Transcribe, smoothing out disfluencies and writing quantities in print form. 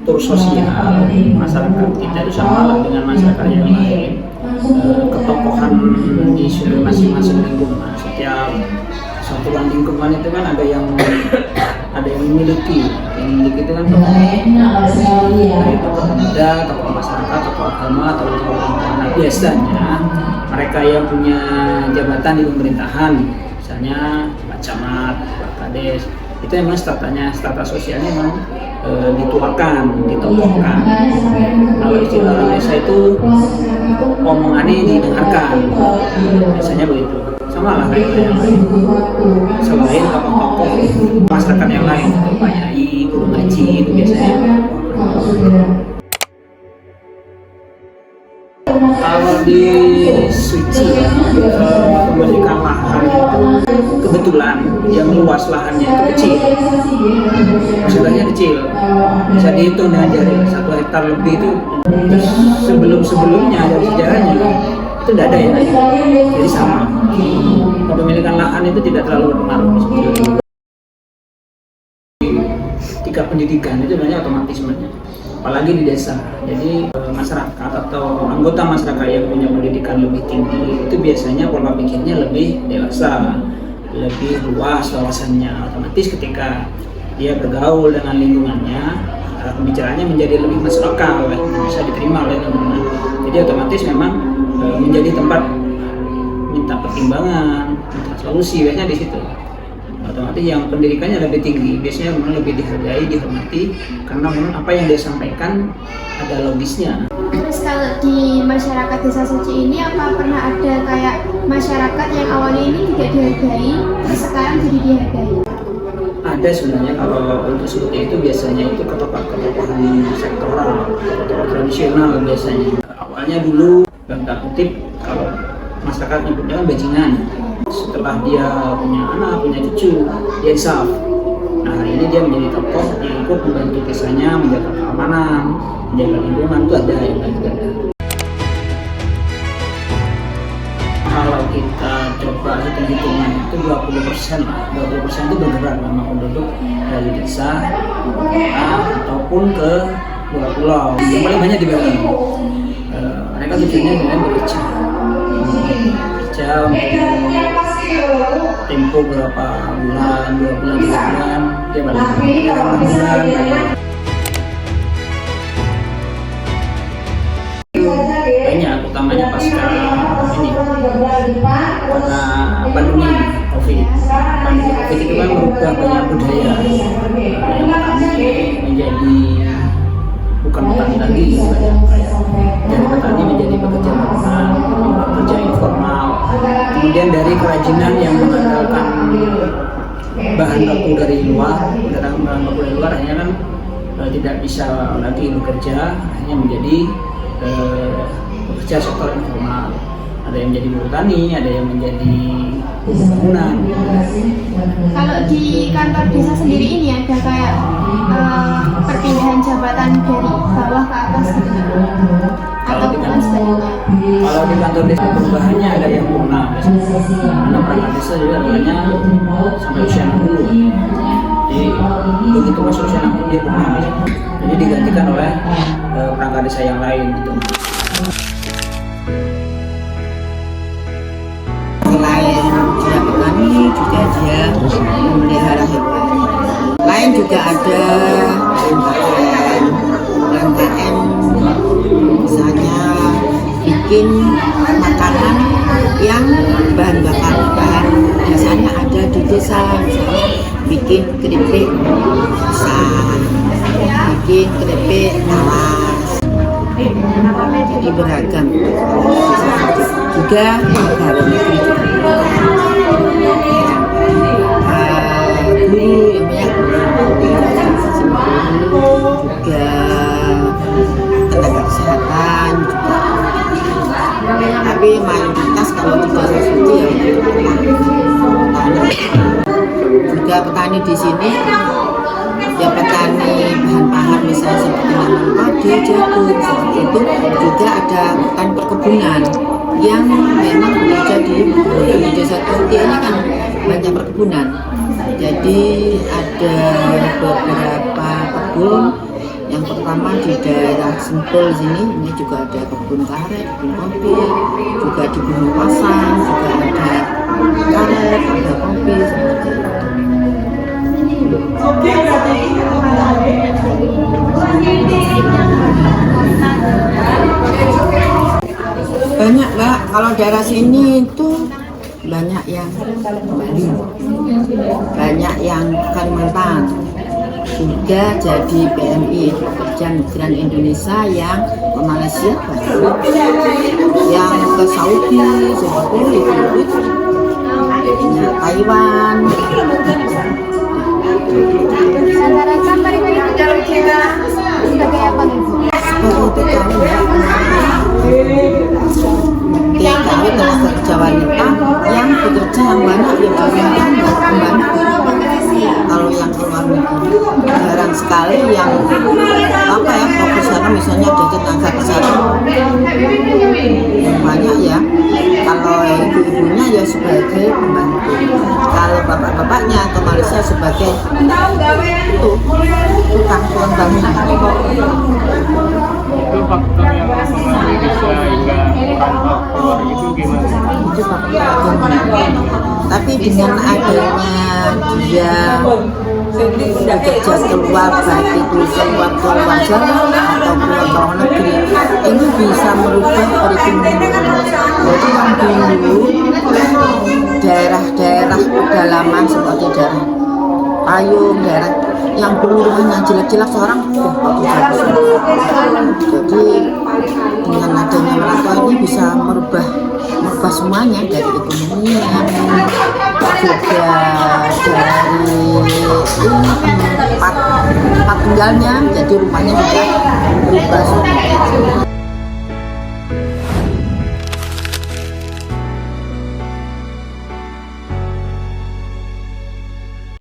struktur sosial masyarakat kita itu sama dengan masyarakat yang lain. Ketokohan di masing-masing lingkungan, setiap satuan lingkungan itu kan ada yang memiliki itu kan tokoh, itu tokoh muda, tokoh masyarakat, tokoh agama, atau tokoh lingkungan. Nah, biasanya mereka yang punya jabatan di pemerintahan, misalnya Pak Camat, Pak Kades, itu memang strata sosialnya memang dituakan, ditokohkan. Kalau istilah orang desa itu omongannya didengarkan, biasanya begitu. Sama lah kayak yang lain. Selain tokoh-tokoh masyarakat yang lain, Pak Yai, guru ngaji itu biasanya. Kalau di Suci ya, memberikan lahan itu kebetulan yang luas lahannya itu kecil, jumlahnya kecil, bisa dihitung dengan jari 1 hektar lebih itu. Terus sebelumnya dari sejarahnya itu tidak ada yang lain, jadi sama. Kepemilikan lahan itu tidak terlalu berpengaruh. Ketika pendidikan itu banyak otomatis sebenarnya, apalagi di desa. Jadi masyarakat atau anggota masyarakat yang punya pendidikan lebih tinggi itu biasanya pola pikirnya lebih dewasa, lebih luas wawasannya. Otomatis ketika dia bergaul dengan lingkungannya, pembicaraannya menjadi lebih masuk akal, bisa diterima oleh lingkungan. Jadi otomatis memang menjadi tempat minta pertimbangan, minta solusi, biasanya di situ. Otomatis yang pendidikannya lebih tinggi biasanya memang lebih dihargai, dihormati, karena memang apa yang dia sampaikan ada logisnya. Terus kalau di masyarakat Desa Suci ini apa pernah ada kayak masyarakat yang awalnya ini tidak dihargai, terus sekarang jadi dihargai? Ada sebenarnya. Kalau untuk seperti itu biasanya itu ketokohan sektoral, ketokohan tradisional biasanya. Awalnya dulu dalam tanda kutip kalau masyarakat nyebutnya kan bajingan. Setelah dia punya anak, punya cucu, dia insaf. Nah, hari ini dia menjadi tokoh yang ikut membantu desanya, menjaga keamanan, menjaga lingkungan, itu ada yang bantu. Kalau kita coba hitung-hitungan itu 20% lah, 20% itu bergerak sama penduduk dari desa, kota, ataupun ke luar pulau. Yang paling banyak di Bali. Mereka tujuannya dengan bekerja untuk tempo berapa bulan, 2 bulan, 3 bulan, dia balik banyak, utamanya pasca ini karena pandemi COVID itu kan merubah banyak budaya, menjadi bukan petani lagi, dari petani menjadi pekerja bangunan, pekerja informal. Kemudian dari kerajinan yang mengandalkan bahan baku dari luar, akhirnya kan tidak bisa lagi bekerja, akhirnya menjadi pekerja sektor informal. Ada yang menjadi buruh tani, ada yang menjadi bangunan. Kalau di kantor desa sendiri ini ada kayak perpindahan jabatan dari bawah ke atas gitu, atau bukan sebaliknya? Kalau di kantor desa perubahannya ada yang purna, karena perangkat desa juga adanya sampai usia 60. Jadi begitu masuk usia 60 dia purna, jadi digantikan oleh perangkat desa yang lain gitu. Selain dia petani juga dia memelihara hewan. Lain juga ada UMKM, misalnya bikin makanan yang bahan dasarnya ada di desa, misalnya bikin keripik pisang, bikin keripik tawas. Jadi beragam. Juga pegawai negeri juga. Guru yang banyak juga tenaga kesehatan juga. Tapi mayoritas kalau di Desa Suci ya petani. Juga petani di sini ya petani bahan-bahan misalnya seperti nanam padi, jagung, seperti itu. Juga ada hutan perkebunan yang memang bekerja di Desa Suci ini kan banyak perkebunan. Jadi ada beberapa kebun yang yang pertama di daerah Sentul sini, ini juga ada kebun karet, kebun kopi, juga di Gunung Pasang juga ada karet, ada kopi seperti itu. Banyak Mbak, kalau daerah sini itu banyak yang Bali, banyak yang Kalimantan, juga jadi PMI, pekerja migran Indonesia yang ke Malaysia, yang ke Saudi, seperti itu, Taiwan. Rata-rata mereka itu bekerja sebagai apa nih Bu? Seperti TKW ya, TKW tenaga kerja wanita yang bekerja yang banyak di Kalimantan dan kembali. Kalau yang keluar negeri jarang sekali yang profesional, misalnya jadi tenaga kesehatan banyak ya. Kalau ibu-ibunya ya sebagai pembantu, kalau bapak-bapaknya ke Malaysia sebagai tukang bangunan. Itu faktor yang bisa hingga rantau keluar itu gimana? Itu faktor. Tapi dengan adanya dia bekerja keluar, baik itu keluar Jawa atau keluar luar negeri, ini bisa merubah perekonomian. Jadi yang dulu daerah-daerah pedalaman seperti daerah Payung, daerah yang peluruhannya jelek-jelek seorang bagus. Jadi dengan adanya merantau ini bisa merubah semuanya, dari ekonominya juga dari tempat tinggalnya, jadi rumahnya juga berubah semua.